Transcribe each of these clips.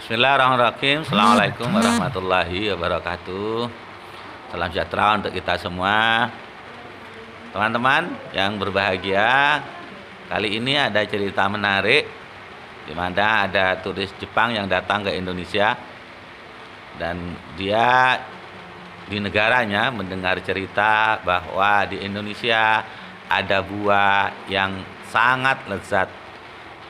Bismillahirrahmanirrahim. Assalamualaikum warahmatullahi wabarakatuh. Salam sejahtera untuk kita semua. Teman-teman yang berbahagia, kali ini ada cerita menarik di mana ada turis Jepang yang datang ke Indonesia dan dia di negaranya mendengar cerita bahwa di Indonesia ada buah yang sangat lezat,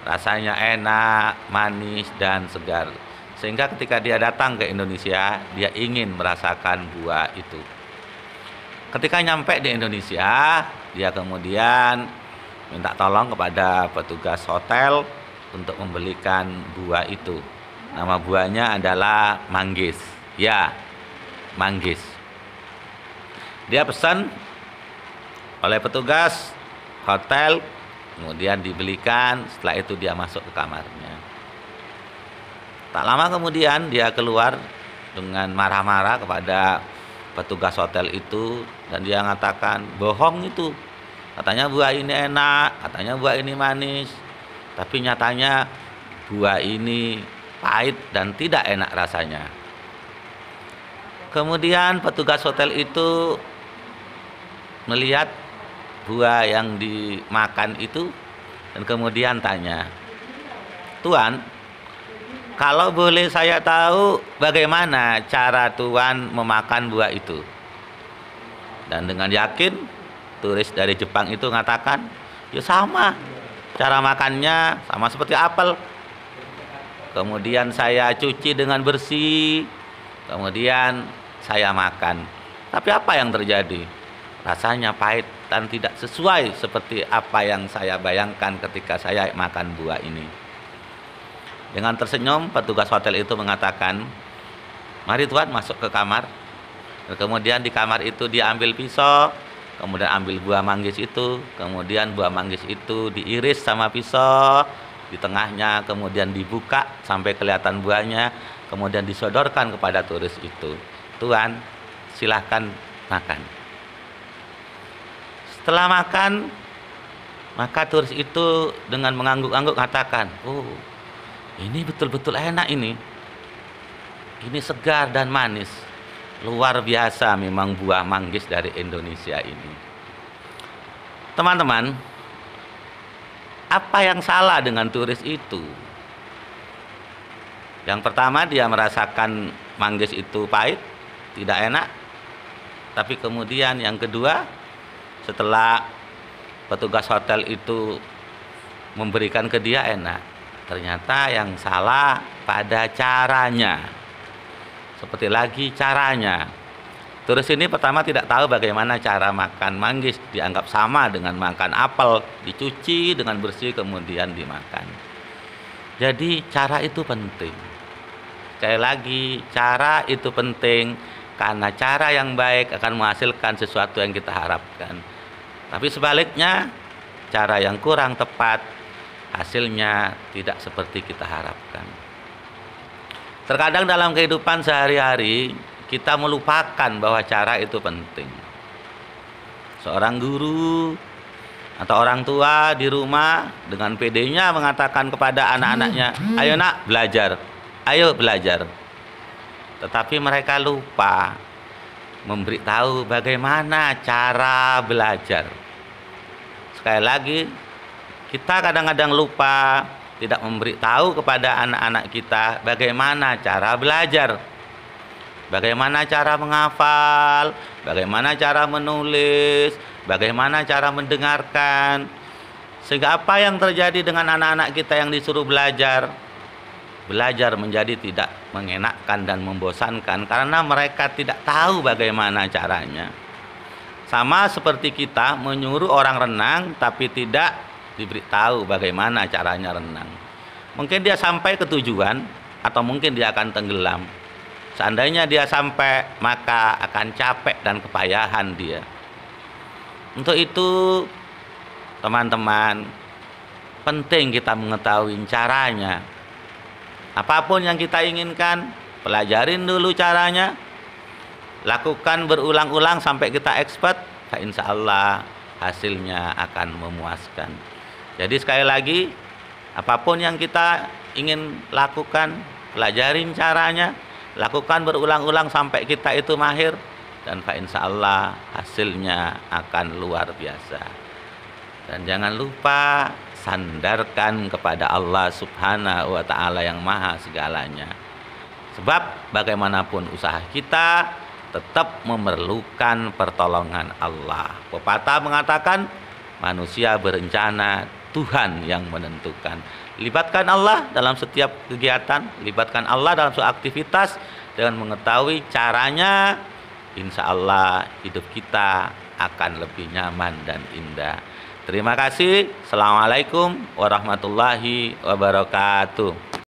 rasanya enak, manis, dan segar. Sehingga ketika dia datang ke Indonesia, dia ingin merasakan buah itu. Ketika nyampe di Indonesia, dia kemudian minta tolong kepada petugas hotel untuk membelikan buah itu. Nama buahnya adalah manggis. Ya, manggis. Dia pesan oleh petugas hotel, kemudian dibelikan. Setelah itu dia masuk ke kamarnya. Tak lama kemudian dia keluar dengan marah-marah kepada petugas hotel itu, dan dia mengatakan bohong itu. Katanya buah ini enak, katanya buah ini manis, tapi nyatanya buah ini pahit dan tidak enak rasanya. Kemudian petugas hotel itu melihat buah yang dimakan itu dan kemudian tanya, "Tuan, kalau boleh saya tahu bagaimana cara Tuan memakan buah itu?" Dan dengan yakin turis dari Jepang itu mengatakan, "Ya sama, cara makannya sama seperti apel. Kemudian saya cuci dengan bersih, kemudian saya makan. Tapi apa yang terjadi? Rasanya pahit dan tidak sesuai seperti apa yang saya bayangkan ketika saya makan buah ini." Dengan tersenyum, petugas hotel itu mengatakan, "Mari Tuan masuk ke kamar." Dan kemudian di kamar itu dia ambil pisau, kemudian ambil buah manggis itu, kemudian buah manggis itu diiris sama pisau, di tengahnya kemudian dibuka sampai kelihatan buahnya, kemudian disodorkan kepada turis itu. "Tuan, silahkan makan." Setelah makan, maka turis itu dengan mengangguk-angguk mengatakan, "Oh, ini betul-betul enak ini. Ini segar dan manis. Luar biasa memang buah manggis dari Indonesia ini." Teman-teman, apa yang salah dengan turis itu? Yang pertama, dia merasakan manggis itu pahit, tidak enak. Tapi kemudian yang kedua, setelah petugas hotel itu memberikan ke dia enak, ternyata yang salah pada caranya. Seperti lagi caranya. Turis ini pertama tidak tahu bagaimana cara makan manggis. Dianggap sama dengan makan apel, dicuci dengan bersih kemudian dimakan. Jadi cara itu penting. Sekali lagi, cara itu penting karena cara yang baik akan menghasilkan sesuatu yang kita harapkan. Tapi sebaliknya, cara yang kurang tepat hasilnya tidak seperti kita harapkan. Terkadang dalam kehidupan sehari-hari kita melupakan bahwa cara itu penting. Seorang guru atau orang tua di rumah dengan pedenya mengatakan kepada anak-anaknya, "Ayo nak, belajar. Ayo belajar." Tetapi mereka lupa memberitahu bagaimana cara belajar. Sekali lagi, kita kadang-kadang lupa tidak memberitahu kepada anak-anak kita bagaimana cara belajar, bagaimana cara menghafal, bagaimana cara menulis, bagaimana cara mendengarkan. Sehingga apa yang terjadi dengan anak-anak kita yang disuruh belajar? Belajar menjadi tidak mengenakkan dan membosankan karena mereka tidak tahu bagaimana caranya. Sama seperti kita menyuruh orang renang tapi tidak diberitahu bagaimana caranya renang. Mungkin dia sampai ke tujuan atau mungkin dia akan tenggelam. Seandainya dia sampai, maka akan capek dan kepayahan dia. Untuk itu, teman-teman, penting kita mengetahui caranya. Apapun yang kita inginkan, pelajarin dulu caranya. Lakukan berulang-ulang sampai kita expert, insya Allah hasilnya akan memuaskan. Jadi sekali lagi, apapun yang kita ingin lakukan, pelajarin caranya, lakukan berulang-ulang sampai kita itu mahir, dan insya Allah hasilnya akan luar biasa. Dan jangan lupa sandarkan kepada Allah Subhanahu wa Ta'ala yang maha segalanya. Sebab bagaimanapun usaha kita tetap memerlukan pertolongan Allah. Pepatah mengatakan manusia berencana, Tuhan yang menentukan. Libatkan Allah dalam setiap kegiatan, libatkan Allah dalam suatu aktivitas. Dengan mengetahui caranya, insya Allah hidup kita akan lebih nyaman dan indah. Terima kasih. Assalamualaikum warahmatullahi wabarakatuh.